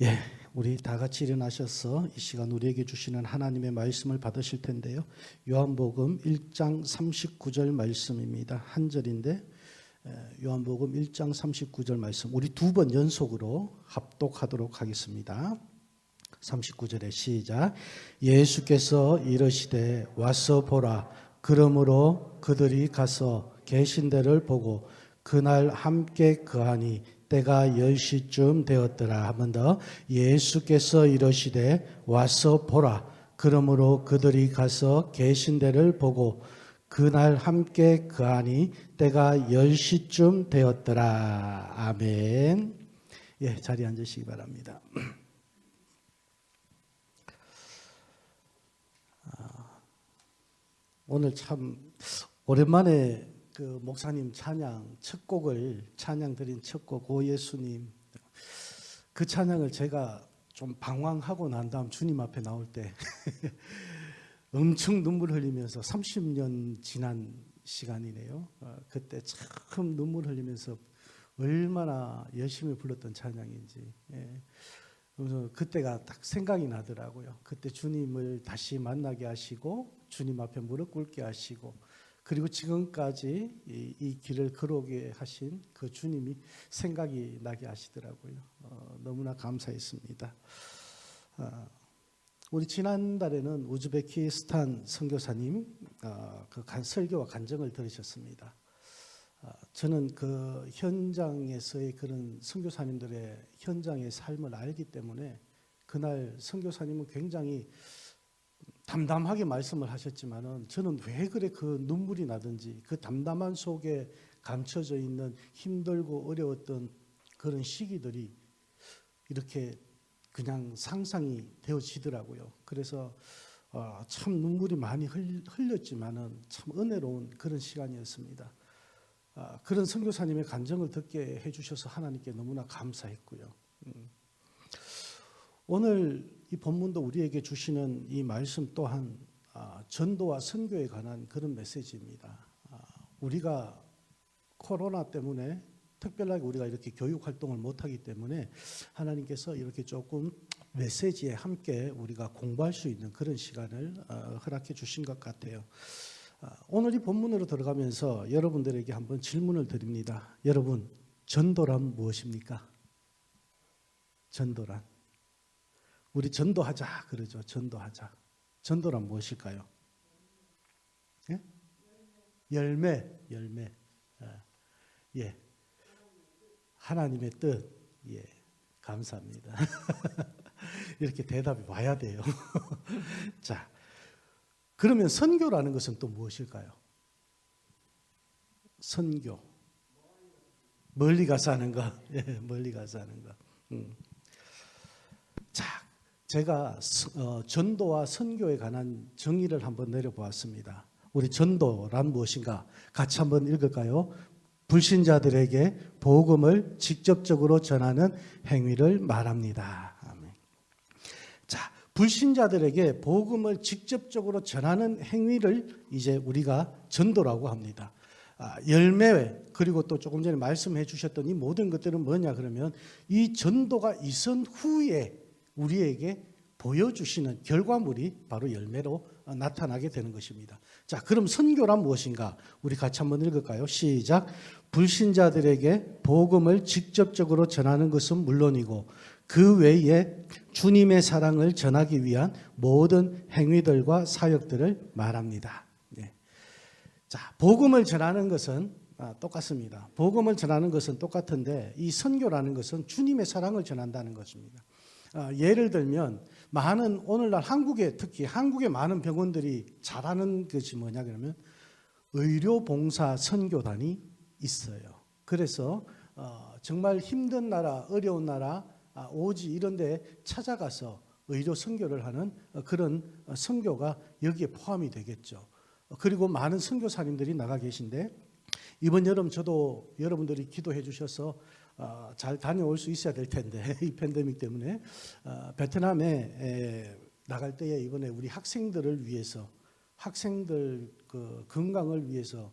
예, 우리 다 같이 일어나셔서 이 시간 우리에게 주시는 하나님의 말씀을 받으실 텐데요. 요한복음 1장 39절 말씀입니다. 한 절인데 요한복음 1장 39절 말씀 우리 두 번 연속으로 합독하도록 하겠습니다. 39절에 시작. 예수께서 이르시되 와서 보라. 그러므로 그들이 가서 계신 데를 보고 그날 함께 거하니 때가 10시쯤 되었더라. 한 번 더. 예수께서 이르시되 와서 보라. 그러므로 그들이 가서 계신 데를 보고 그날 함께 거하니 때가 10시쯤 되었더라. 아멘. 예, 자리에 앉으시기 바랍니다. 오늘 참 오랜만에 그 목사님 찬양 첫 곡을 찬양 드린 첫 곡 오 예수님, 그 찬양을 제가 좀 방황하고 난 다음 주님 앞에 나올 때 엄청 눈물 흘리면서 30년 지난 시간이네요. 그때 참 눈물 흘리면서 얼마나 열심히 불렀던 찬양인지. 그래서 그때가 딱 생각이 나더라고요. 그때 주님을 다시 만나게 하시고 주님 앞에 무릎 꿇게 하시고 그리고 지금까지 이 길을 걸어오게 하신 그 주님이 생각이 나게 하시더라고요. 너무나 감사했습니다. 우리 지난달에는 우즈베키스탄 선교사님 그 설교와 간증을 들으셨습니다. 저는 그 현장에서의 그런 선교사님들의 현장의 삶을 알기 때문에 그날 선교사님은 굉장히 담담하게 말씀을 하셨지만은 저는 왜 그래 그 눈물이 나든지 그 담담한 속에 감춰져 있는 힘들고 어려웠던 그런 시기들이 이렇게 그냥 상상이 되어지더라고요. 그래서 참 눈물이 많이 흘렸지만은 참 은혜로운 그런 시간이었습니다. 그런 선교사님의 간증을 듣게 해주셔서 하나님께 너무나 감사했고요. 오늘 이 본문도 우리에게 주시는 이 말씀 또한 전도와 선교에 관한 그런 메시지입니다. 우리가 코로나 때문에 특별하게 우리가 이렇게 교육 활동을 못하기 때문에 하나님께서 이렇게 조금 메시지에 함께 우리가 공부할 수 있는 그런 시간을 허락해 주신 것 같아요. 오늘 이 본문으로 들어가면서 여러분들에게 한번 질문을 드립니다. 여러분, 전도란 무엇입니까? 전도란. 우리 전도하자 그러죠. 전도하자. 전도란 무엇일까요? 예? 열매. 예. 하나님의 뜻. 예. 감사합니다. 이렇게 대답이 와야 돼요. 자, 그러면 선교라는 것은 또 무엇일까요? 선교. 멀리 가서 하는 거. 예, 멀리 가서 하는 거. 자, 제가 전도와 선교에 관한 정의를 한번 내려보았습니다. 우리 전도란 무엇인가? 같이 한번 읽을까요? 불신자들에게 복음을 직접적으로 전하는 행위를 말합니다. 아멘. 자, 불신자들에게 복음을 직접적으로 전하는 행위를 이제 우리가 전도라고 합니다. 열매 그리고 또 조금 전에 말씀해 주셨던 이 모든 것들은 뭐냐 그러면 이 전도가 있은 후에 우리에게 보여주시는 결과물이 바로 열매로 나타나게 되는 것입니다. 자, 그럼 선교란 무엇인가? 우리 같이 한번 읽을까요? 시작. 불신자들에게 복음을 직접적으로 전하는 것은 물론이고 그 외에 주님의 사랑을 전하기 위한 모든 행위들과 사역들을 말합니다. 네. 자, 복음을 전하는 것은 똑같습니다. 복음을 전하는 것은 똑같은데 이 선교라는 것은 주님의 사랑을 전한다는 것입니다. 예를 들면 오늘날 한국에 특히 한국의 많은 병원들이 잘하는 것이 뭐냐 그러면 의료봉사 선교단이 있어요. 그래서 정말 힘든 나라, 어려운 나라, 오지 이런 데 찾아가서 의료 선교를 하는 그런 선교가 여기에 포함이 되겠죠. 그리고 많은 선교사님들이 나가 계신데 이번 여름 저도 여러분들이 기도해 주셔서 잘 다녀올 수 있어야 될 텐데 이 팬데믹 때문에 베트남에 나갈 때에 이번에 우리 학생들을 위해서 학생들 그 건강을 위해서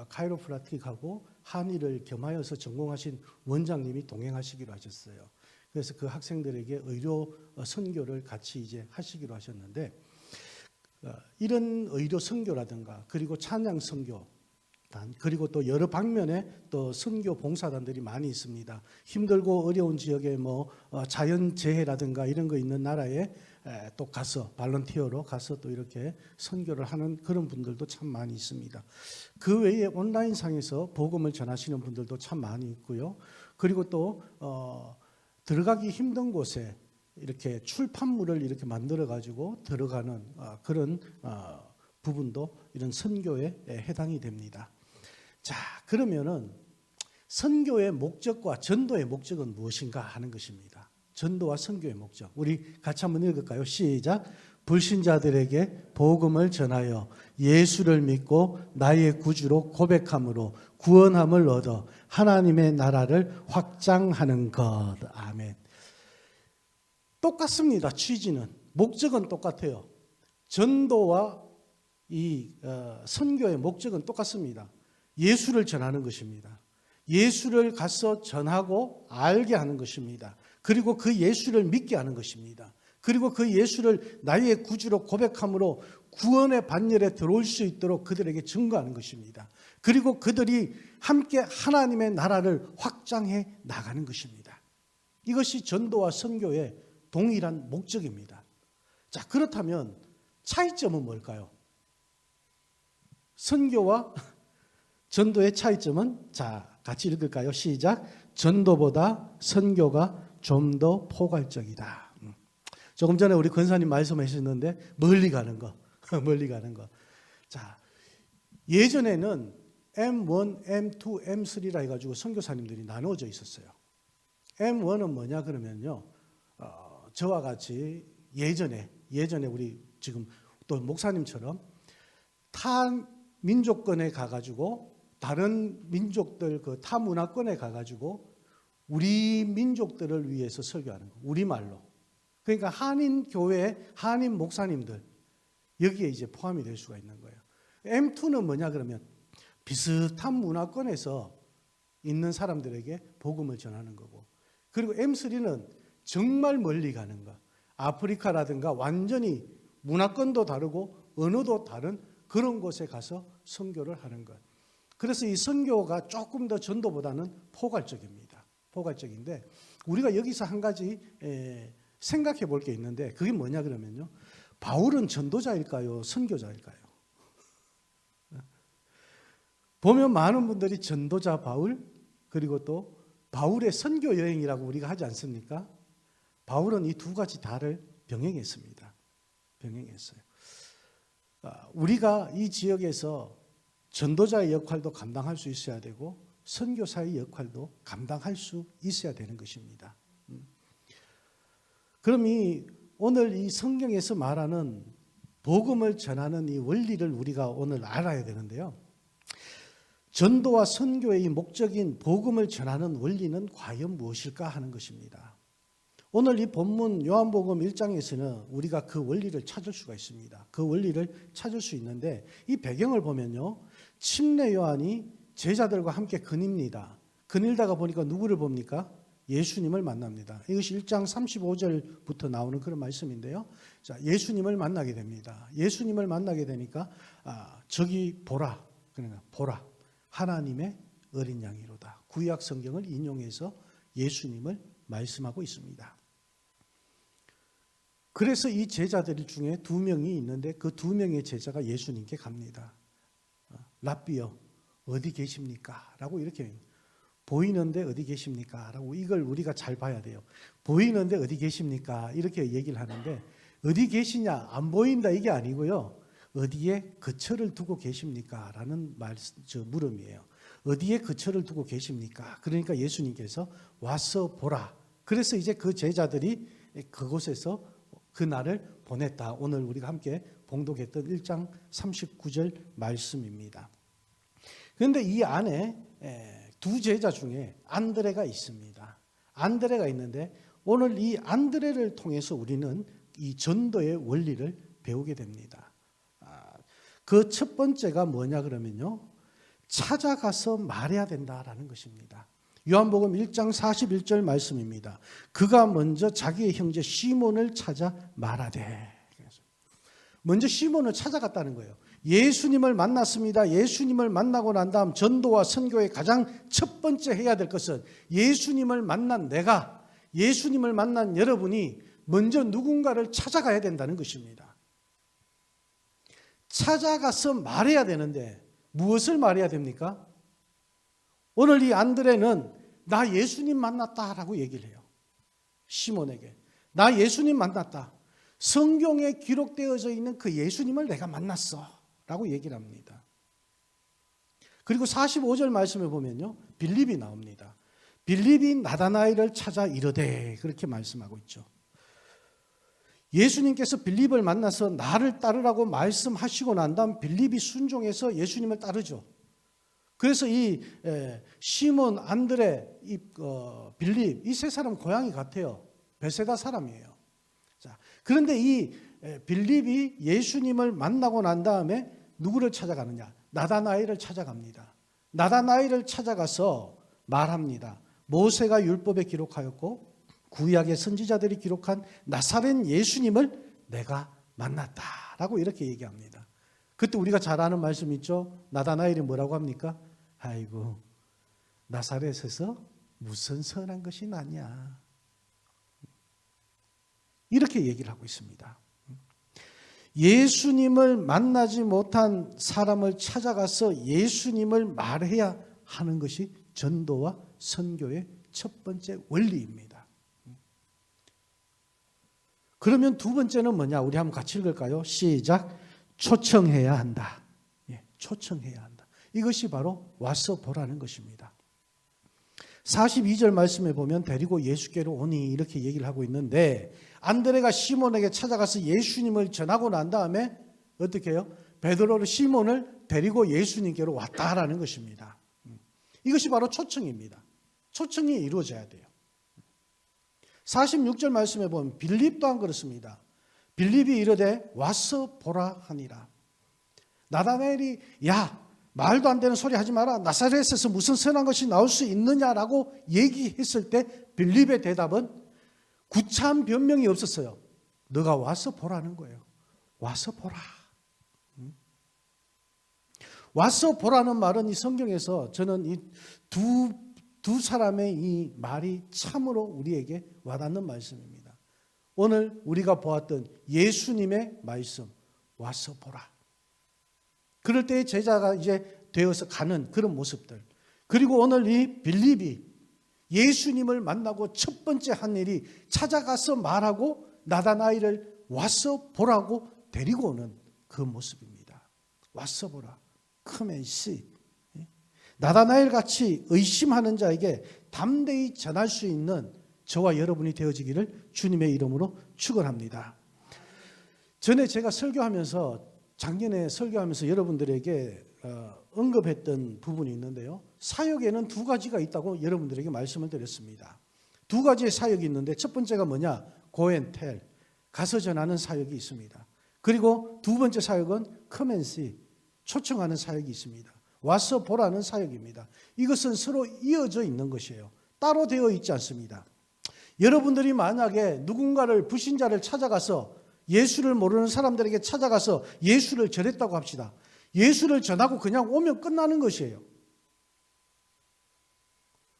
카이로프라틱하고 한의를 겸하여서 전공하신 원장님이 동행하시기로 하셨어요. 그래서 그 학생들에게 의료 선교를 같이 이제 하시기로 하셨는데, 이런 의료 선교라든가 그리고 찬양 선교, 그리고 또 여러 방면에 또 선교 봉사단들이 많이 있습니다. 힘들고 어려운 지역에 뭐 자연재해라든가 이런 거 있는 나라에 또 가서 발런티어로 가서 또 이렇게 선교를 하는 그런 분들도 참 많이 있습니다. 그 외에 온라인상에서 복음을 전하시는 분들도 참 많이 있고요. 그리고 또 들어가기 힘든 곳에 이렇게 출판물을 이렇게 만들어 가지고 들어가는 그런 부분도 이런 선교에 해당이 됩니다. 자, 그러면은 선교의 목적과 전도의 목적은 무엇인가 하는 것입니다. 전도와 선교의 목적. 우리 같이 한번 읽을까요? 시작. 불신자들에게 복음을 전하여 예수를 믿고 나의 구주로 고백함으로 구원함을 얻어 하나님의 나라를 확장하는 것. 아멘. 똑같습니다. 취지는. 목적은 똑같아요. 전도와 이 선교의 목적은 똑같습니다. 예수를 전하는 것입니다. 예수를 가서 전하고 알게 하는 것입니다. 그리고 그 예수를 믿게 하는 것입니다. 그리고 그 예수를 나의 구주로 고백함으로 구원의 반열에 들어올 수 있도록 그들에게 증거하는 것입니다. 그리고 그들이 함께 하나님의 나라를 확장해 나가는 것입니다. 이것이 전도와 선교의 동일한 목적입니다. 자, 그렇다면 차이점은 뭘까요? 선교와 전도의 차이점은, 자, 같이 읽을까요? 시작. 전도보다 선교가 좀 더 포괄적이다. 조금 전에 우리 권사님 말씀하셨는데 멀리 가는 거, 멀리 가는 거. 자, 예전에는 M1, M2, M3라 해가지고 선교사님들이 나누어져 있었어요. M1은 뭐냐 그러면요, 저와 같이 예전에 우리 지금 또 목사님처럼 타 민족권에 가가지고 다른 민족들 그 타 문화권에 가가지고 우리 민족들을 위해서 설교하는 거, 우리말로. 그러니까 한인 교회, 한인 목사님들 여기에 이제 포함이 될 수가 있는 거예요. M2는 뭐냐 그러면 비슷한 문화권에서 있는 사람들에게 복음을 전하는 거고, 그리고 M3는 정말 멀리 가는 거, 아프리카라든가 완전히 문화권도 다르고 언어도 다른 그런 곳에 가서 선교를 하는 것. 그래서 이 선교가 조금 더 전도보다는 포괄적입니다. 포괄적인데 우리가 여기서 한 가지 생각해 볼 게 있는데, 그게 뭐냐 그러면요, 바울은 전도자일까요? 선교자일까요? 보면 많은 분들이 전도자 바울, 그리고 또 바울의 선교 여행이라고 우리가 하지 않습니까? 바울은 이 두 가지 다를 병행했습니다. 병행했어요. 우리가 이 지역에서 전도자의 역할도 감당할 수 있어야 되고 선교사의 역할도 감당할 수 있어야 되는 것입니다. 그럼 오늘 이 성경에서 말하는 복음을 전하는 이 원리를 우리가 오늘 알아야 되는데요. 전도와 선교의 목적인 복음을 전하는 원리는 과연 무엇일까 하는 것입니다. 오늘 이 본문 요한복음 1장에서는 우리가 그 원리를 찾을 수가 있습니다. 그 원리를 찾을 수 있는데, 이 배경을 보면요, 침례 요한이 제자들과 함께 거닙니다. 거닐다가 보니까 누구를 봅니까? 예수님을 만납니다. 이것이 1장 35절부터 나오는 그런 말씀인데요. 자, 예수님을 만나게 됩니다. 예수님을 만나게 되니까 저기 보라, 그러니까 보라, 하나님의 어린 양이로다. 구약 성경을 인용해서 예수님을 말씀하고 있습니다. 그래서 이 제자들 중에 두 명이 있는데 그 두 명의 제자가 예수님께 갑니다. 랍비여, 어디 계십니까? 라고 이렇게, 보이는데 어디 계십니까? 라고, 이걸 우리가 잘 봐야 돼요. 보이는데 어디 계십니까? 이렇게 얘기를 하는데, 어디 계시냐, 안 보인다 이게 아니고요, 어디에 거처를 두고 계십니까? 라는 물음이에요. 어디에 거처를 두고 계십니까? 그러니까 예수님께서 와서 보라. 그래서 이제 그 제자들이 그곳에서 그날을 보냈다. 오늘 우리가 함께 봉독했던 1장 39절 말씀입니다. 그런데 이 안에 두 제자 중에 안드레가 있습니다. 안드레가 있는데 오늘 이 안드레를 통해서 우리는 이 전도의 원리를 배우게 됩니다. 그 첫 번째가 뭐냐 그러면요, 찾아가서 말해야 된다라는 것입니다. 요한복음 1장 41절 말씀입니다. 그가 먼저 자기의 형제 시몬을 찾아 말하되. 먼저 시몬을 찾아갔다는 거예요. 예수님을 만났습니다. 예수님을 만나고 난 다음 전도와 선교의 가장 첫 번째 해야 될 것은 예수님을 만난 내가, 예수님을 만난 여러분이 먼저 누군가를 찾아가야 된다는 것입니다. 찾아가서 말해야 되는데 무엇을 말해야 됩니까? 오늘 이 안드레는 나 예수님 만났다라고 얘기를 해요. 시몬에게. 나 예수님 만났다. 성경에 기록되어져 있는 그 예수님을 내가 만났어 라고 얘기를 합니다. 그리고 45절 말씀에 보면요, 빌립이 나옵니다. 빌립이 나다나엘을 찾아 이르되, 그렇게 말씀하고 있죠. 예수님께서 빌립을 만나서 나를 따르라고 말씀하시고 난 다음 빌립이 순종해서 예수님을 따르죠. 그래서 이 시몬, 안드레, 빌립, 이 세 사람 고향이 같아요. 베세다 사람이에요. 자, 그런데 이 빌립이 예수님을 만나고 난 다음에 누구를 찾아가느냐? 나다나엘을 찾아갑니다. 나다나엘을 찾아가서 말합니다. 모세가 율법에 기록하였고 구약의 선지자들이 기록한 나사렛 예수님을 내가 만났다라고 이렇게 얘기합니다. 그때 우리가 잘 아는 말씀 있죠? 나다나엘이 뭐라고 합니까? 아이고, 나사렛에서 무슨 선한 것이 나냐, 이렇게 얘기를 하고 있습니다. 예수님을 만나지 못한 사람을 찾아가서 예수님을 말해야 하는 것이 전도와 선교의 첫 번째 원리입니다. 그러면 두 번째는 뭐냐? 우리 한번 같이 읽을까요? 시작. 초청해야 한다. 초청해야 한다. 이것이 바로 와서 보라는 것입니다. 42절 말씀에 보면 데리고 예수께로 오니 이렇게 얘기를 하고 있는데, 안드레가 시몬에게 찾아가서 예수님을 전하고 난 다음에 어떻게 해요? 베드로를, 시몬을 데리고 예수님께로 왔다라는 것입니다. 이것이 바로 초청입니다. 초청이 이루어져야 돼요. 46절 말씀에 보면 빌립 또한 그렇습니다. 빌립이 이르되 와서 보라 하니라. 나다나엘이 야, 말도 안 되는 소리 하지 마라. 나사렛에서 무슨 선한 것이 나올 수 있느냐라고 얘기했을 때 빌립의 대답은 구차한 변명이 없었어요. 너가 와서 보라는 거예요. 와서 보라. 와서 보라는 말은 이 성경에서 저는 이 두 사람의 이 말이 참으로 우리에게 와닿는 말씀입니다. 오늘 우리가 보았던 예수님의 말씀, 와서 보라. 그럴 때 제자가 이제 되어서 가는 그런 모습들. 그리고 오늘 이 빌립이 예수님을 만나고 첫 번째 한 일이 찾아가서 말하고 나다나엘을 와서 보라고 데리고 오는 그 모습입니다. 와서 보라. Come and see. 나다나엘 같이 의심하는 자에게 담대히 전할 수 있는 저와 여러분이 되어지기를 주님의 이름으로 축원합니다. 전에 제가 설교하면서, 작년에 설교하면서 여러분들에게 언급했던 부분이 있는데요. 사역에는 두 가지가 있다고 여러분들에게 말씀을 드렸습니다. 두 가지의 사역이 있는데 첫 번째가 뭐냐? Go and tell. 가서 전하는 사역이 있습니다. 그리고 두 번째 사역은 Come and see. 초청하는 사역이 있습니다. 와서 보라는 사역입니다. 이것은 서로 이어져 있는 것이에요. 따로 되어 있지 않습니다. 여러분들이 만약에 누군가를, 불신자를 찾아가서, 예수를 모르는 사람들에게 찾아가서 예수를 전했다고 합시다. 예수를 전하고 그냥 오면 끝나는 것이에요.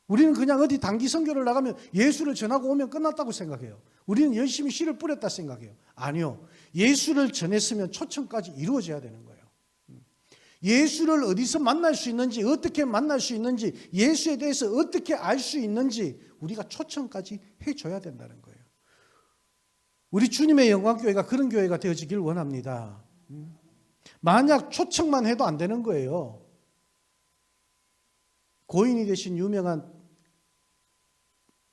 우리는 그냥 어디 단기 선교를 나가면 예수를 전하고 오면 끝났다고 생각해요. 우리는 열심히 씨를 뿌렸다 생각해요. 아니요. 예수를 전했으면 초청까지 이루어져야 되는 거예요. 예수를 어디서 만날 수 있는지, 어떻게 만날 수 있는지, 예수에 대해서 어떻게 알 수 있는지 우리가 초청까지 해줘야 된다는 거예요. 우리 주님의 영광교회가 그런 교회가 되어지길 원합니다. 만약 초청만 해도 안 되는 거예요. 고인이 되신 유명한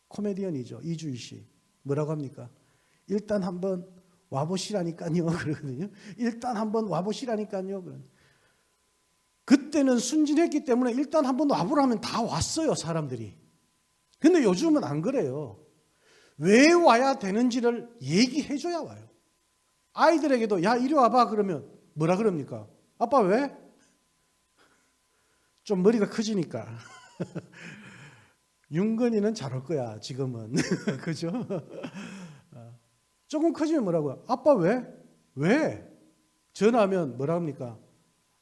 코미디언이죠. 이주희 씨. 뭐라고 합니까? 일단 한번 와보시라니까요. 그러거든요. 일단 한번 와보시라니까요. 그때는 순진했기 때문에 일단 한번 와보라면 다 왔어요, 사람들이. 근데 요즘은 안 그래요. 왜 와야 되는지를 얘기해줘야 와요. 아이들에게도 야, 이리 와봐 그러면 뭐라 그럽니까? 아빠 왜? 좀 머리가 커지니까. 윤건이는 잘 올 거야 지금은. 그죠? 조금 커지면 뭐라고요? 아빠 왜? 왜? 전화하면 뭐라 합니까?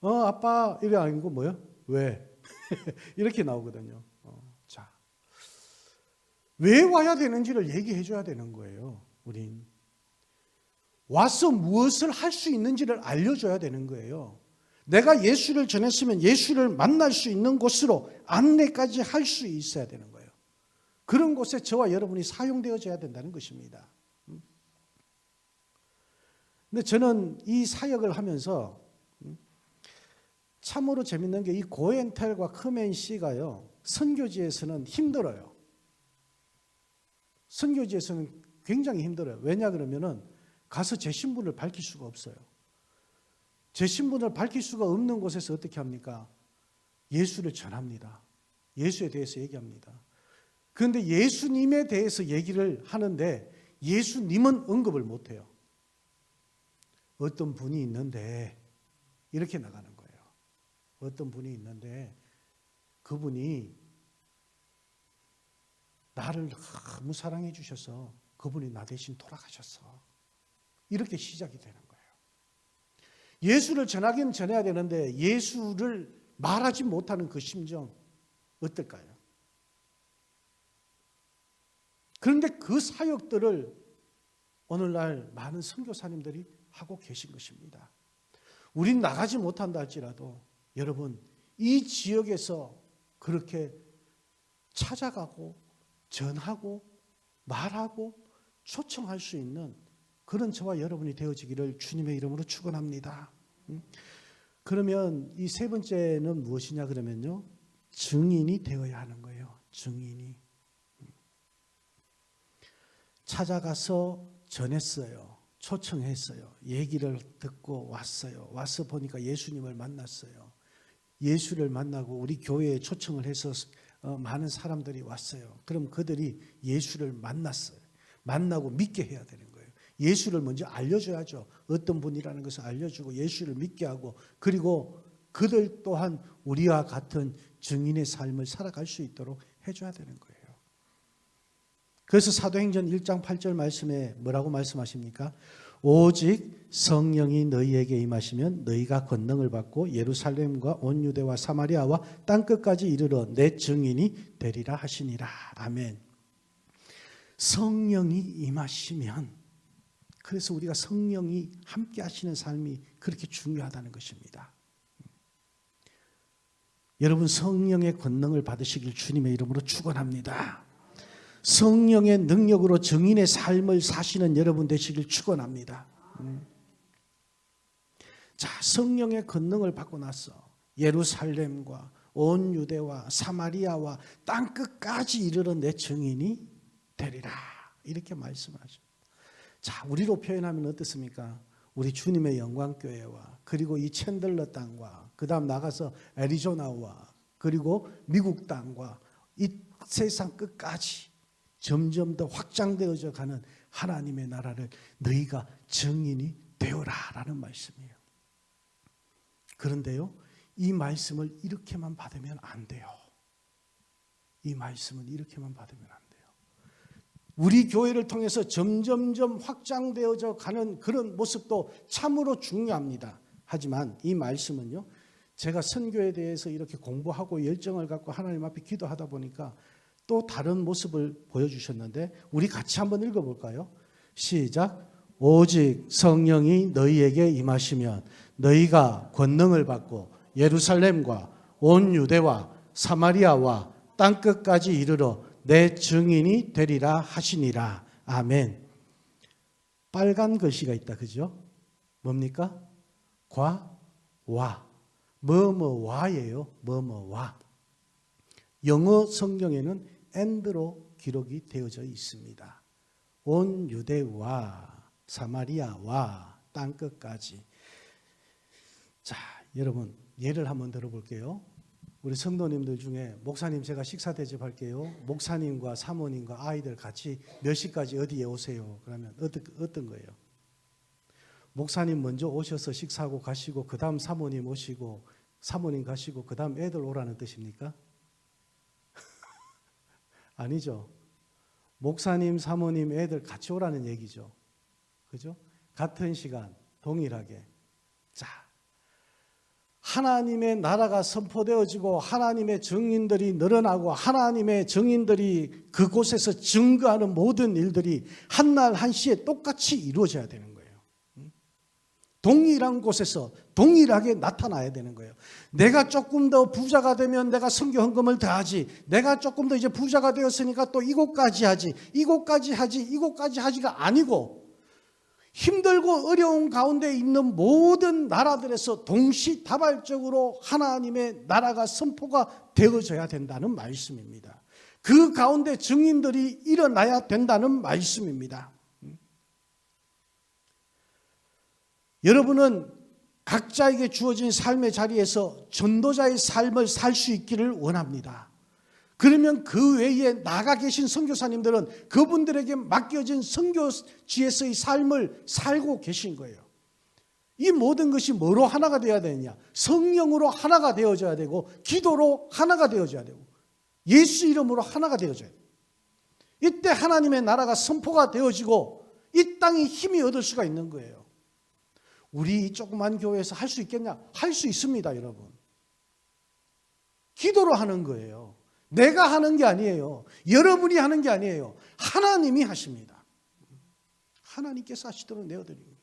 아빠 이게 아니고 뭐요? 왜? 이렇게 나오거든요. 자, 왜 와야 되는지를 얘기해 줘야 되는 거예요. 우린 와서 무엇을 할 수 있는지를 알려줘야 되는 거예요. 내가 예수를 전했으면 예수를 만날 수 있는 곳으로 안내까지 할 수 있어야 되는 거예요. 그런 곳에 저와 여러분이 사용되어져야 된다는 것입니다. 근데 저는 이 사역을 하면서 참으로 재밌는 게 이 고엔텔과 크멘시가요, 선교지에서는 힘들어요. 선교지에서는 굉장히 힘들어요. 왜냐 그러면은 가서 제 신분을 밝힐 수가 없어요. 제 신분을 밝힐 수가 없는 곳에서 어떻게 합니까? 예수를 전합니다. 예수에 대해서 얘기합니다. 그런데 예수님에 대해서 얘기를 하는데 예수님은 언급을 못해요. 어떤 분이 있는데 이렇게 나가는 거예요. 어떤 분이 있는데 그분이 나를 너무 사랑해 주셔서 그분이 나 대신 돌아가셨어. 이렇게 시작이 되는 거예요. 예수를 전하긴 전해야 되는데 예수를 말하지 못하는 그 심정 어떨까요? 그런데 그 사역들을 오늘날 많은 선교사님들이 하고 계신 것입니다. 우린 나가지 못한다 할지라도 여러분 이 지역에서 그렇게 찾아가고 전하고 말하고 초청할 수 있는 그런 저와 여러분이 되어지기를 주님의 이름으로 축원합니다. 그러면 이 세 번째는 무엇이냐 그러면요, 증인이 되어야 하는 거예요. 증인이 찾아가서 전했어요. 초청했어요. 얘기를 듣고 왔어요. 와서 보니까 예수님을 만났어요. 예수를 만나고 우리 교회에 초청을 해서 많은 사람들이 왔어요. 그럼 그들이 예수를 만났어요. 만나고 믿게 해야 되는 거예요. 예수를 먼저 알려줘야죠. 어떤 분이라는 것을 알려주고 예수를 믿게 하고, 그리고 그들 또한 우리와 같은 증인의 삶을 살아갈 수 있도록 해줘야 되는 거예요. 그래서 사도행전 1장 8절 말씀에 뭐라고 말씀하십니까? 오직 성령이 너희에게 임하시면 너희가 권능을 받고 예루살렘과 온 유대와 사마리아와 땅끝까지 이르러 내 증인이 되리라 하시니라. 아멘. 성령이 임하시면, 그래서 우리가 성령이 함께 하시는 삶이 그렇게 중요하다는 것입니다. 여러분 성령의 권능을 받으시길 주님의 이름으로 축원합니다. 성령의 능력으로 증인의 삶을 사시는 여러분 되시길 축원합니다. 자, 성령의 권능을 받고 나서 예루살렘과 온 유대와 사마리아와 땅끝까지 이르러 내 증인이 되리라, 이렇게 말씀하십니다. 자, 우리로 표현하면 어떻습니까? 우리 주님의 영광교회와 그리고 이 챈들러 땅과 그 다음 나가서 애리조나와 그리고 미국 땅과 이 세상 끝까지 점점 더 확장되어져 가는 하나님의 나라를 너희가 증인이 되어라라는 말씀이에요. 그런데요, 이 말씀을 이렇게만 받으면 안 돼요. 이 말씀은 이렇게만 받으면 안 돼요. 우리 교회를 통해서 점점점 확장되어져 가는 그런 모습도 참으로 중요합니다. 하지만 이 말씀은요, 제가 선교에 대해서 이렇게 공부하고 열정을 갖고 하나님 앞에 기도하다 보니까 또 다른 모습을 보여주셨는데 우리 같이 한번 읽어볼까요? 시작. 오직 성령이 너희에게 임하시면 너희가 권능을 받고 예루살렘과 온 유대와 사마리아와 땅끝까지 이르러 내 증인이 되리라 하시니라. 아멘. 빨간 글씨가 있다, 그죠? 뭡니까? 과, 와. 뭐뭐와예요. 뭐뭐와. 영어 성경에는 and로 기록이 되어져 있습니다. 온 유대와 사마리아와 땅끝까지. 자, 여러분 예를 한번 들어볼게요. 우리 성도님들 중에 목사님 제가 식사 대접할게요. 목사님과 사모님과 아이들 같이 몇 시까지 어디에 오세요? 그러면 어떤 거예요? 목사님 먼저 오셔서 식사하고 가시고 그 다음 사모님 오시고 사모님 가시고 그 다음 애들 오라는 뜻입니까? 아니죠. 목사님, 사모님, 애들 같이 오라는 얘기죠. 그죠? 같은 시간, 동일하게. 자, 하나님의 나라가 선포되어지고 하나님의 증인들이 늘어나고 하나님의 증인들이 그곳에서 증거하는 모든 일들이 한날 한시에 똑같이 이루어져야 되는 거예요. 동일한 곳에서 동일하게 나타나야 되는 거예요. 내가 조금 더 부자가 되면 내가 선교 헌금을 더 하지. 내가 조금 더 이제 부자가 되었으니까 또 이곳까지 하지. 이곳까지 하지. 이곳까지 하지가 아니고 힘들고 어려운 가운데 있는 모든 나라들에서 동시다발적으로 하나님의 나라가 선포가 되어져야 된다는 말씀입니다. 그 가운데 증인들이 일어나야 된다는 말씀입니다. 여러분은 각자에게 주어진 삶의 자리에서 전도자의 삶을 살 수 있기를 원합니다. 그러면 그 외에 나가 계신 선교사님들은 그분들에게 맡겨진 선교지에서의 삶을 살고 계신 거예요. 이 모든 것이 뭐로 하나가 되어야 되느냐? 성령으로 하나가 되어져야 되고 기도로 하나가 되어져야 되고 예수 이름으로 하나가 되어져야 돼요. 이때 하나님의 나라가 선포가 되어지고 이 땅이 힘이 얻을 수가 있는 거예요. 우리 조그만 교회에서 할 수 있겠냐? 할 수 있습니다, 여러분. 기도로 하는 거예요. 내가 하는 게 아니에요. 여러분이 하는 게 아니에요. 하나님이 하십니다. 하나님께서 하시도록 내어드리는 거예요.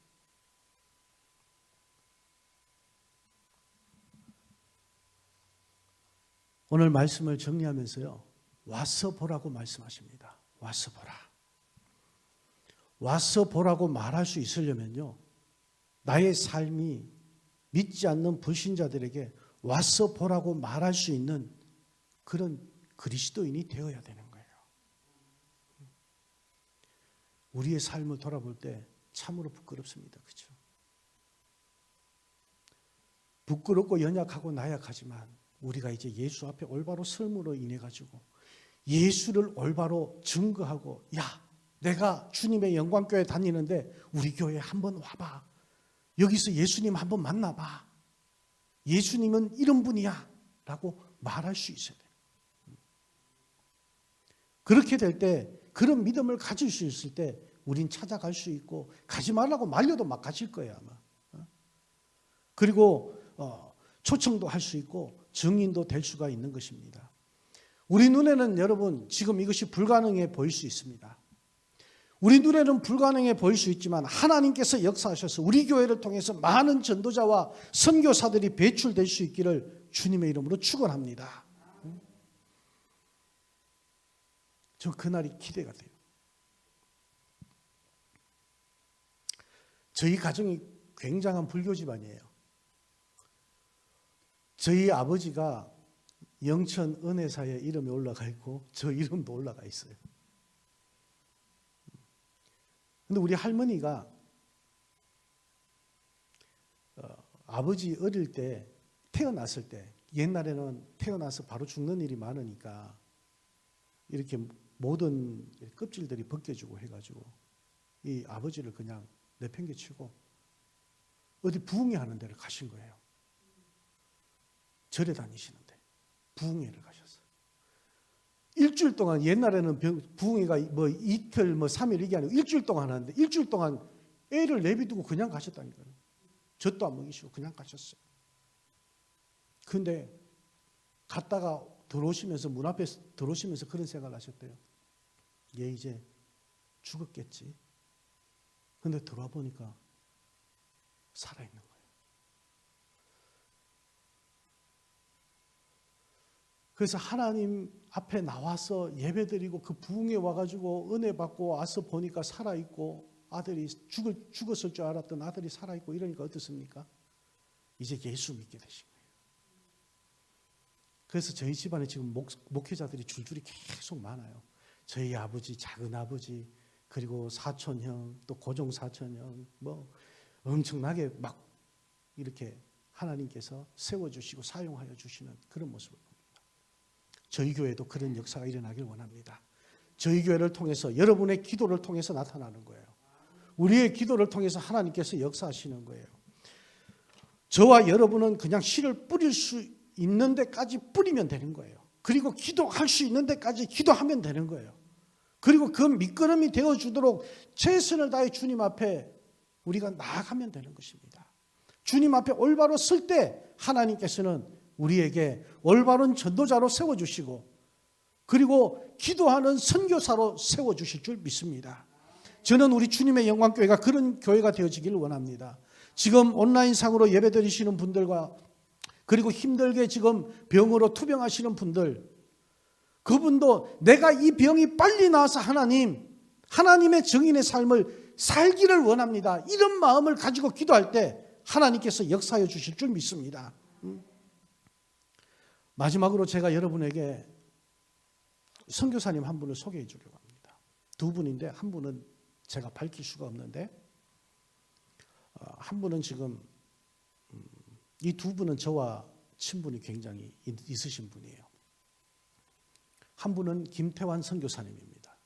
오늘 말씀을 정리하면서요. 와서 보라고 말씀하십니다. 와서 보라. 와서 보라고 말할 수 있으려면요. 나의 삶이 믿지 않는 불신자들에게 와서 보라고 말할 수 있는 그런 그리스도인이 되어야 되는 거예요. 우리의 삶을 돌아볼 때 참으로 부끄럽습니다. 그렇죠? 부끄럽고 연약하고 나약하지만 우리가 이제 예수 앞에 올바로 설므로 인해 가지고 예수를 올바로 증거하고 야, 내가 주님의 영광교회 다니는데 우리 교회에 한번 와봐. 여기서 예수님 한번 만나봐. 예수님은 이런 분이야 라고 말할 수 있어야 돼요. 그렇게 될 때 그런 믿음을 가질 수 있을 때 우린 찾아갈 수 있고 가지 말라고 말려도 막 가실 거예요 아마. 그리고 초청도 할 수 있고 증인도 될 수가 있는 것입니다. 우리 눈에는 여러분 지금 이것이 불가능해 보일 수 있습니다. 우리 눈에는 불가능해 보일 수 있지만 하나님께서 역사하셔서 우리 교회를 통해서 많은 전도자와 선교사들이 배출될 수 있기를 주님의 이름으로 축원합니다. 저 그날이 기대가 돼요. 저희 가정이 굉장한 불교 집안이에요. 저희 아버지가 영천 은혜사에 이름이 올라가 있고 저 이름도 올라가 있어요. 근데 우리 할머니가 아버지 어릴 때 태어났을 때 옛날에는 태어나서 바로 죽는 일이 많으니까 이렇게 모든 껍질들이 벗겨지고 해가지고 이 아버지를 그냥 내팽개치고 어디 부흥회 하는 데를 가신 거예요. 절에 다니시는데 부흥회를 가셨어요. 일주일 동안 옛날에는 부흥회가 뭐 이틀 뭐 3일 이게 아니고 일주일 동안 하는데 일주일 동안 애를 내비두고 그냥 가셨다니까요. 젖도 안 먹이시고 그냥 가셨어요. 근데 갔다가 들어오시면서 문 앞에 들어오시면서 그런 생각을 하셨대요. 얘 이제 죽었겠지. 근데 들어와 보니까 살아있는 거예요. 그래서 하나님 앞에 나와서 예배드리고 그 부흥에 와가지고 은혜 받고 와서 보니까 살아있고 아들이 죽었을 줄 알았던 아들이 살아있고 이러니까 어떻습니까? 이제 예수 믿게 되신 거예요. 그래서 저희 집안에 지금 목회자들이 줄줄이 계속 많아요. 저희 아버지, 작은 아버지, 그리고 사촌형, 또 고종 사촌형, 뭐 엄청나게 막 이렇게 하나님께서 세워주시고 사용하여 주시는 그런 모습을 봅니다. 저희 교회도 그런 역사가 일어나길 원합니다. 저희 교회를 통해서 여러분의 기도를 통해서 나타나는 거예요. 우리의 기도를 통해서 하나님께서 역사하시는 거예요. 저와 여러분은 그냥 씨를 뿌릴 수 있는 데까지 뿌리면 되는 거예요. 그리고 기도할 수 있는 데까지 기도하면 되는 거예요. 그리고 그 밑거름이 되어주도록 최선을 다해 주님 앞에 우리가 나아가면 되는 것입니다. 주님 앞에 올바로 설 때 하나님께서는 우리에게 올바른 전도자로 세워주시고 그리고 기도하는 선교사로 세워주실 줄 믿습니다. 저는 우리 주님의 영광교회가 그런 교회가 되어지기를 원합니다. 지금 온라인상으로 예배드리시는 분들과 그리고 힘들게 지금 병으로 투병하시는 분들, 그분도 내가 이 병이 빨리 나아서 하나님의 증인의 삶을 살기를 원합니다. 이런 마음을 가지고 기도할 때 하나님께서 역사해 주실 줄 믿습니다. 마지막으로 제가 여러분에게 선교사님 한 분을 소개해 주려고 합니다. 두 분인데 한 분은 제가 밝힐 수가 없는데 한 분은 지금 이 두 분은 저와 친분이 굉장히 있으신 분이에요. 한 분은 김태환 선교사님입니다.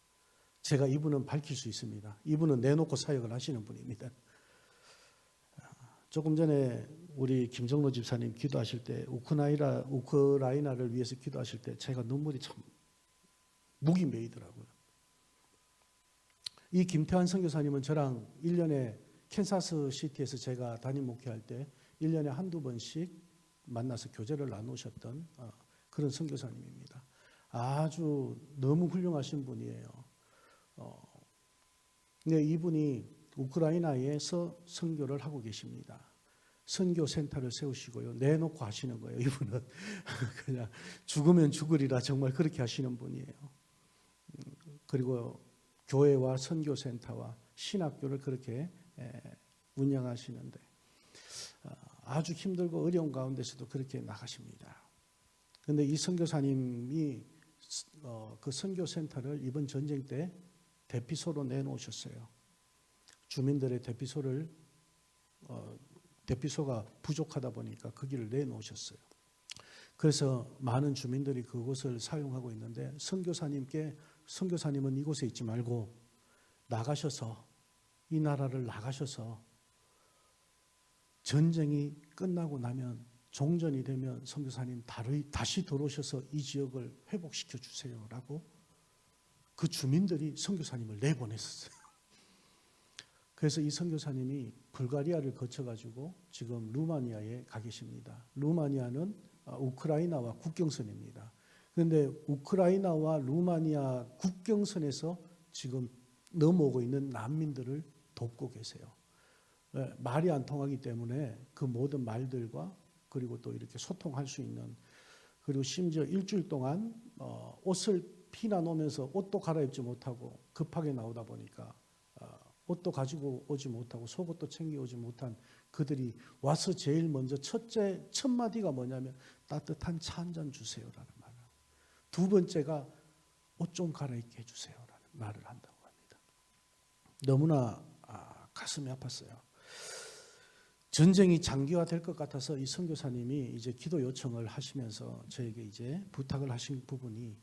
제가 이분은 밝힐 수 있습니다. 이분은 내놓고 사역을 하시는 분입니다. 조금 전에 우리 김정로 집사님 기도하실 때 우크라이나를 위해서 기도하실 때 제가 눈물이 참 묵이 메이더라고요. 이 김태환 선교사님은 저랑 1년에 캔사스 시티에서 제가 담임 목회할 때 1년에 한두 번씩 만나서 교제를 나누셨던 그런 선교사님입니다. 아주 너무 훌륭하신 분이에요. 근데 이분이 우크라이나에서 선교를 하고 계십니다. 선교센터를 세우시고요. 내놓고 하시는 거예요. 이분은 그냥 죽으면 죽으리라 정말 그렇게 하시는 분이에요. 그리고 교회와 선교센터와 신학교를 그렇게 운영하시는데 아주 힘들고 어려운 가운데서도 그렇게 나가십니다. 그런데 이 선교사님이 그 선교센터를 이번 전쟁 때 대피소로 내놓으셨어요. 주민들의 대피소가 부족하다 보니까 거기를 내놓으셨어요. 그래서 많은 주민들이 그곳을 사용하고 있는데 선교사님은 이곳에 있지 말고 나가셔서 이 나라를 나가셔서 전쟁이 끝나고 나면 종전이 되면 선교사님 다시 들어오셔서 이 지역을 회복시켜 주세요라고 그 주민들이 선교사님을 내보냈었어요. 그래서 이 선교사님이 불가리아를 거쳐가지고 지금 루마니아에 가 계십니다. 루마니아는 우크라이나와 국경선입니다. 그런데 우크라이나와 루마니아 국경선에서 지금 넘어오고 있는 난민들을 돕고 계세요. 말이 안 통하기 때문에 그 모든 말들과 그리고 또 이렇게 소통할 수 있는, 그리고 심지어 일주일 동안 옷을 피나 놓으면서 옷도 갈아입지 못하고 급하게 나오다 보니까 옷도 가지고 오지 못하고 속옷도 챙겨오지 못한 그들이 와서 제일 먼저 첫 마디가 뭐냐면 따뜻한 차 한 잔 주세요라는 말을, 두 번째가 옷 좀 갈아입게 해주세요라는 말을 한다고 합니다. 너무나 가슴이 아팠어요. 전쟁이 장기화될 것 같아서 이 선교사님이 이제 기도 요청을 하시면서 저에게 이제 부탁을 하신 부분이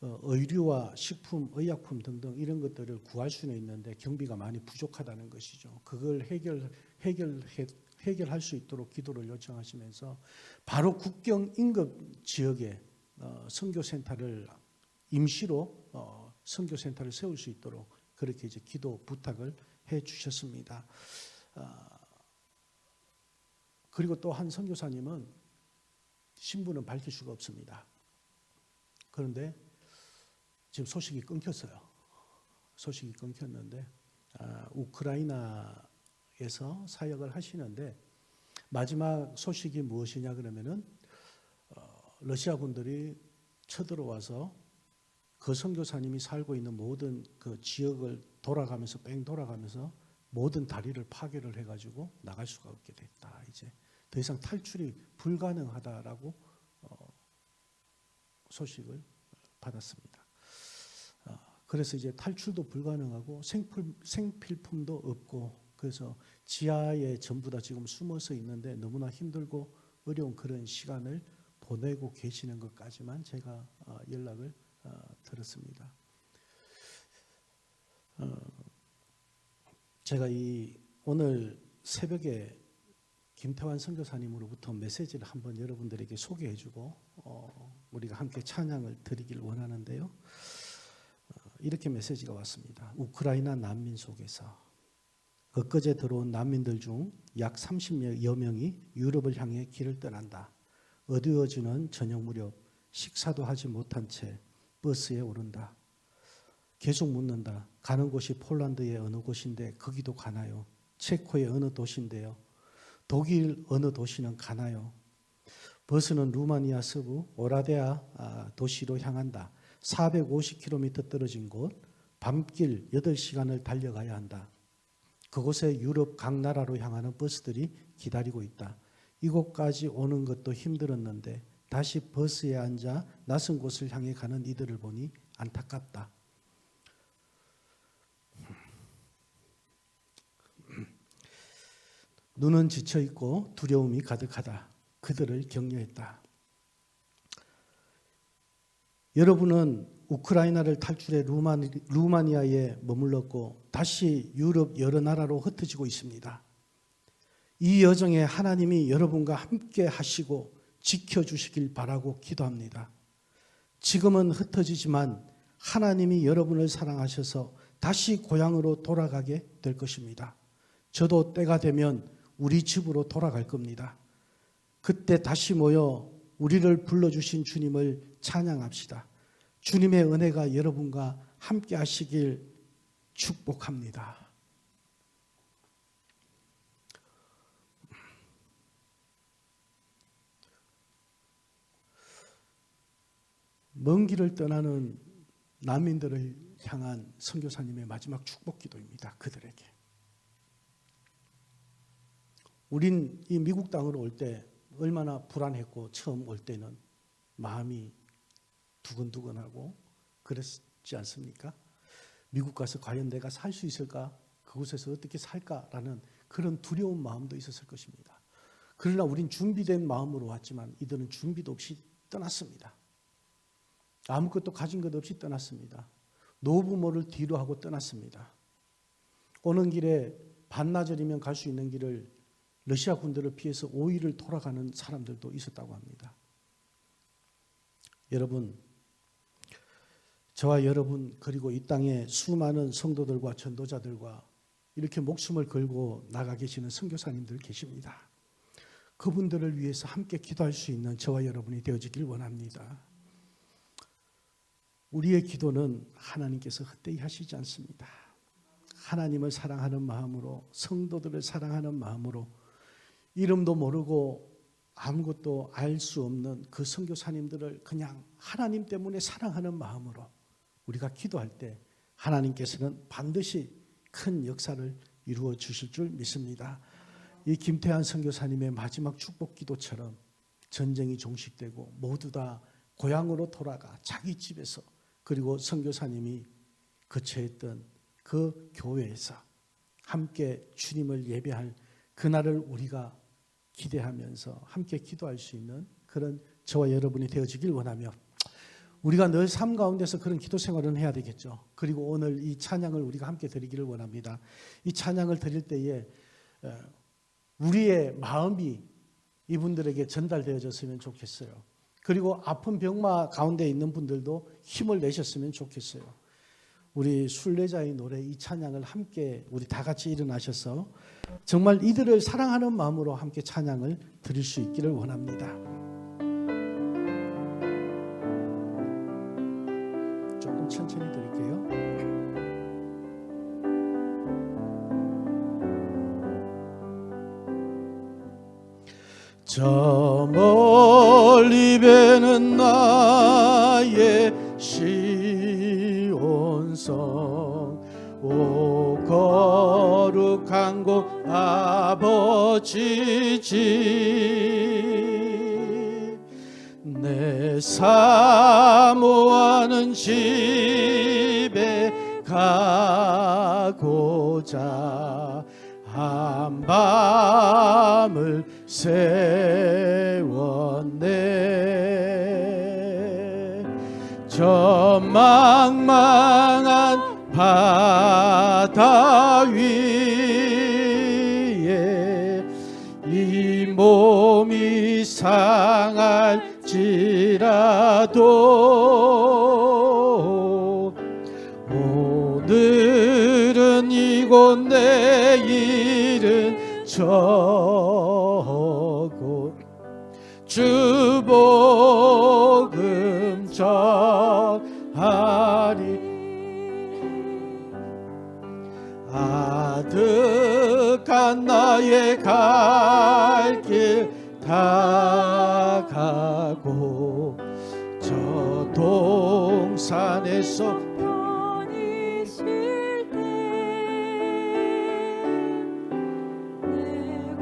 의류와 식품, 의약품 등등 이런 것들을 구할 수는 있는데 경비가 많이 부족하다는 것이죠. 그걸 해결할 수 있도록 기도를 요청하시면서 바로 국경 인접 지역에 선교센터를 임시로 선교센터를 세울 수 있도록 그렇게 이제 기도 부탁을 해 주셨습니다. 그리고 또 한 선교사님은 신분은 밝힐 수가 없습니다. 그런데 지금 소식이 끊겼어요. 소식이 끊겼는데 우크라이나에서 사역을 하시는데 마지막 소식이 무엇이냐 그러면은 러시아 분들이 쳐들어와서 그 선교사님이 살고 있는 모든 그 지역을 돌아가면서 모든 다리를 파괴를 해가지고 나갈 수가 없게 됐다. 이제 더 이상 탈출이 불가능하다라고 소식을 받았습니다. 그래서 이제 탈출도 불가능하고 생필품도 없고 그래서 지하에 전부 다 지금 숨어서 있는데 너무나 힘들고 어려운 그런 시간을 보내고 계시는 것까지만 제가 연락을 들었습니다. 제가 오늘 새벽에 김태환 선교사님으로부터 메시지를 한번 여러분들에게 소개해주고 우리가 함께 찬양을 드리길 원하는데요. 이렇게 메시지가 왔습니다. 우크라이나 난민 속에서 엊그제 들어온 난민들 중 약 30여 명이 유럽을 향해 길을 떠난다. 어두워지는 저녁 무렵 식사도 하지 못한 채 버스에 오른다. 계속 묻는다. 가는 곳이 폴란드의 어느 곳인데 거기도 가나요? 체코의 어느 도시인데요? 독일 어느 도시는 가나요? 버스는 루마니아 서부 오라데아 도시로 향한다. 450km 떨어진 곳, 밤길 8시간을 달려가야 한다. 그곳에 유럽 각 나라로 향하는 버스들이 기다리고 있다. 이곳까지 오는 것도 힘들었는데 다시 버스에 앉아 낯선 곳을 향해 가는 이들을 보니 안타깝다. 눈은 지쳐있고 두려움이 가득하다. 그들을 격려했다. 여러분은 우크라이나를 탈출해 루마니아에 머물렀고 다시 유럽 여러 나라로 흩어지고 있습니다. 이 여정에 하나님이 여러분과 함께 하시고 지켜주시길 바라고 기도합니다. 지금은 흩어지지만 하나님이 여러분을 사랑하셔서 다시 고향으로 돌아가게 될 것입니다. 저도 때가 되면 우리 집으로 돌아갈 겁니다. 그때 다시 모여 우리를 불러주신 주님을 찬양합시다. 주님의 은혜가 여러분과 함께 하시길 축복합니다. 먼 길을 떠나는 난민들을 향한 선교사님의 마지막 축복 기도입니다. 그들에게. 우린 이 미국 땅으로 올 때 얼마나 불안했고 처음 올 때는 마음이 두근두근하고 그랬지 않습니까? 미국 가서 과연 내가 살 수 있을까? 그곳에서 어떻게 살까라는 그런 두려운 마음도 있었을 것입니다. 그러나 우린 준비된 마음으로 왔지만 이들은 준비도 없이 떠났습니다. 아무것도 가진 것 없이 떠났습니다. 노부모를 뒤로 하고 떠났습니다. 오는 길에 반나절이면 갈 수 있는 길을 러시아 군대를 피해서 5일을 돌아가는 사람들도 있었다고 합니다. 여러분, 저와 여러분 그리고 이 땅에 수많은 성도들과 전도자들과 이렇게 목숨을 걸고 나가 계시는 선교사님들 계십니다. 그분들을 위해서 함께 기도할 수 있는 저와 여러분이 되어지길 원합니다. 우리의 기도는 하나님께서 헛되이 하시지 않습니다. 하나님을 사랑하는 마음으로, 성도들을 사랑하는 마음으로, 이름도 모르고 아무것도 알 수 없는 그 선교사님들을 그냥 하나님 때문에 사랑하는 마음으로 우리가 기도할 때 하나님께서는 반드시 큰 역사를 이루어 주실 줄 믿습니다. 이 김태환 선교사님의 마지막 축복 기도처럼 전쟁이 종식되고 모두 다 고향으로 돌아가 자기 집에서, 그리고 선교사님이 거처했던 그 교회에서 함께 주님을 예배할 그날을 우리가 기대하면서 함께 기도할 수 있는 그런 저와 여러분이 되어지길 원하며, 우리가 늘 삶 가운데서 그런 기도 생활을 해야 되겠죠. 그리고 오늘 이 찬양을 우리가 함께 드리기를 원합니다. 이 찬양을 드릴 때에 우리의 마음이 이분들에게 전달되어졌으면 좋겠어요. 그리고 아픈 병마 가운데 있는 분들도 힘을 내셨으면 좋겠어요. 우리 순례자의 노래 이 찬양을 함께 우리 다 같이 일어나셔서 정말 이들을 사랑하는 마음으로 함께 찬양을 드릴 수 있기를 원합니다. 조금 천천히 드릴게요. 저 멀리 배는 나의 시온성, 오 거룩한 곳 아버지 집, 내 사모하는 집에 가고자 한밤을 세웠네. 저 망망한 바다 위에 이 몸이 상할지라 할지라도 오늘은 이곳 내일은 저곳 주 복음 전하리 아득한 나의 갈 길 다 가고 저 동산에서 편히 쉴 때 내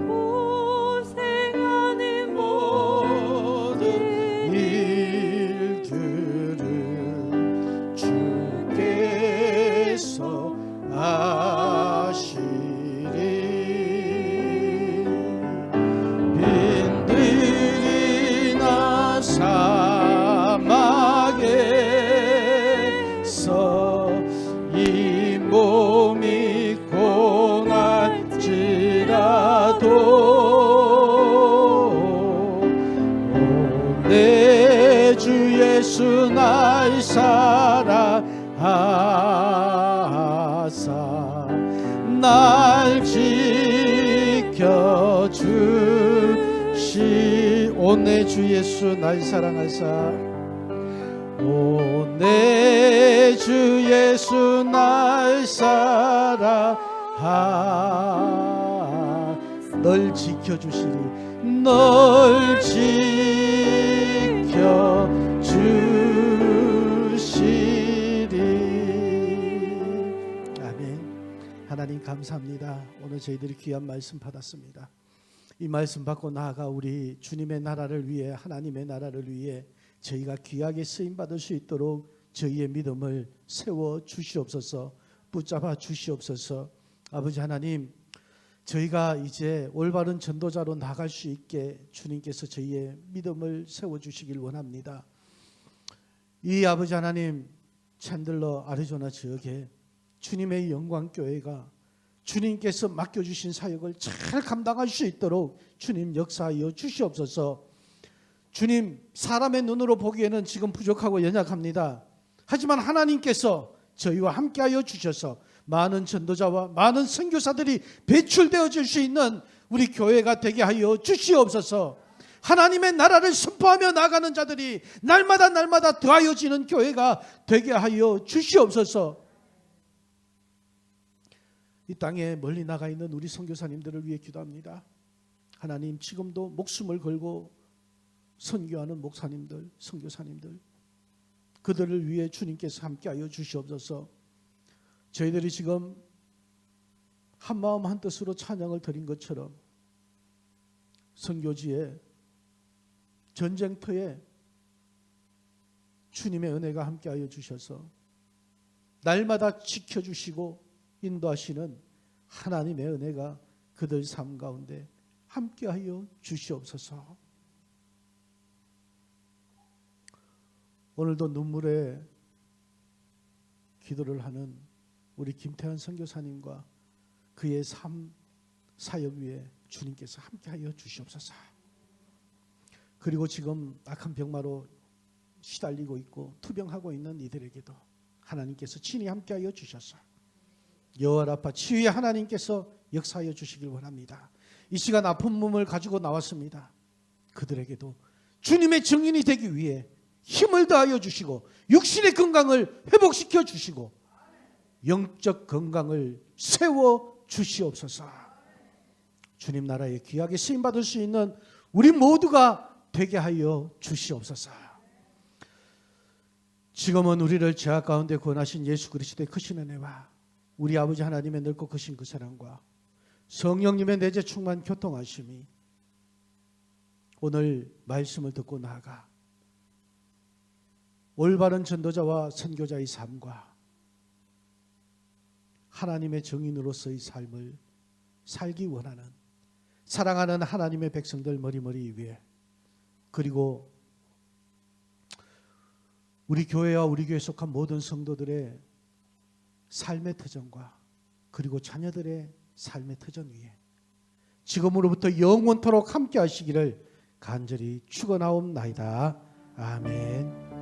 고생하는 모든 일들을 주께서 아시리 빈들이 나 사막에서 이 몸이 고날지라도 내 주 예수 날 사랑하사 날 지켜주시 오 내 주 예수 날 사랑하사 오 내 주 예수 날 사랑하 널 지켜주시리 널 지켜주시리 아멘. 하나님 감사합니다. 오늘 저희들이 귀한 말씀 받았습니다. 이 말씀 받고 나아가 우리 주님의 나라를 위해 하나님의 나라를 위해 저희가 귀하게 쓰임받을 수 있도록 저희의 믿음을 세워 주시옵소서 붙잡아 주시옵소서. 아버지 하나님 저희가 이제 올바른 전도자로 나갈 수 있게 주님께서 저희의 믿음을 세워주시길 원합니다. 이 아버지 하나님 챈들러 아리조나 지역에 주님의 영광교회가 주님께서 맡겨주신 사역을 잘 감당할 수 있도록 주님 역사하여 주시옵소서. 주님 사람의 눈으로 보기에는 지금 부족하고 연약합니다. 하지만 하나님께서 저희와 함께하여 주셔서 많은 전도자와 많은 선교사들이 배출되어질 수 있는 우리 교회가 되게 하여 주시옵소서. 하나님의 나라를 선포하며 나가는 자들이 날마다 더하여지는 교회가 되게 하여 주시옵소서. 이 땅에 멀리 나가 있는 우리 선교사님들을 위해 기도합니다. 하나님 지금도 목숨을 걸고 선교하는 목사님들, 선교사님들 그들을 위해 주님께서 함께하여 주시옵소서. 저희들이 지금 한마음 한뜻으로 찬양을 드린 것처럼 선교지에 전쟁터에 주님의 은혜가 함께하여 주셔서 날마다 지켜주시고 인도하시는 하나님의 은혜가 그들 삶 가운데 함께하여 주시옵소서. 오늘도 눈물에 기도를 하는 우리 김태환 선교사님과 그의 삶 사역 위에 주님께서 함께하여 주시옵소서. 그리고 지금 악한 병마로 시달리고 있고 투병하고 있는 이들에게도 하나님께서 친히 함께하여 주셔서 여호와 라파 치유의 하나님께서 역사하여 주시길 원합니다. 이 시간 아픈 몸을 가지고 나왔습니다. 그들에게도 주님의 증인이 되기 위해 힘을 다하여 주시고 육신의 건강을 회복시켜 주시고 영적 건강을 세워 주시옵소서. 주님 나라에 귀하게 쓰임받을 수 있는 우리 모두가 되게 하여 주시옵소서. 지금은 우리를 죄악 가운데 구원하신 예수 그리스도의 크신 은혜와 우리 아버지 하나님의 넓고 크신 그 사랑과 성령님의 내재 충만 교통하심이 오늘 말씀을 듣고 나아가 올바른 전도자와 선교자의 삶과 하나님의 증인으로서의 삶을 살기 원하는 사랑하는 하나님의 백성들 머리머리 위에 그리고 우리 교회와 우리 교회에 속한 모든 성도들의 삶의 터전과 그리고 자녀들의 삶의 터전 위에 지금으로부터 영원토록 함께 하시기를 간절히 축원하옵나이다. 아멘.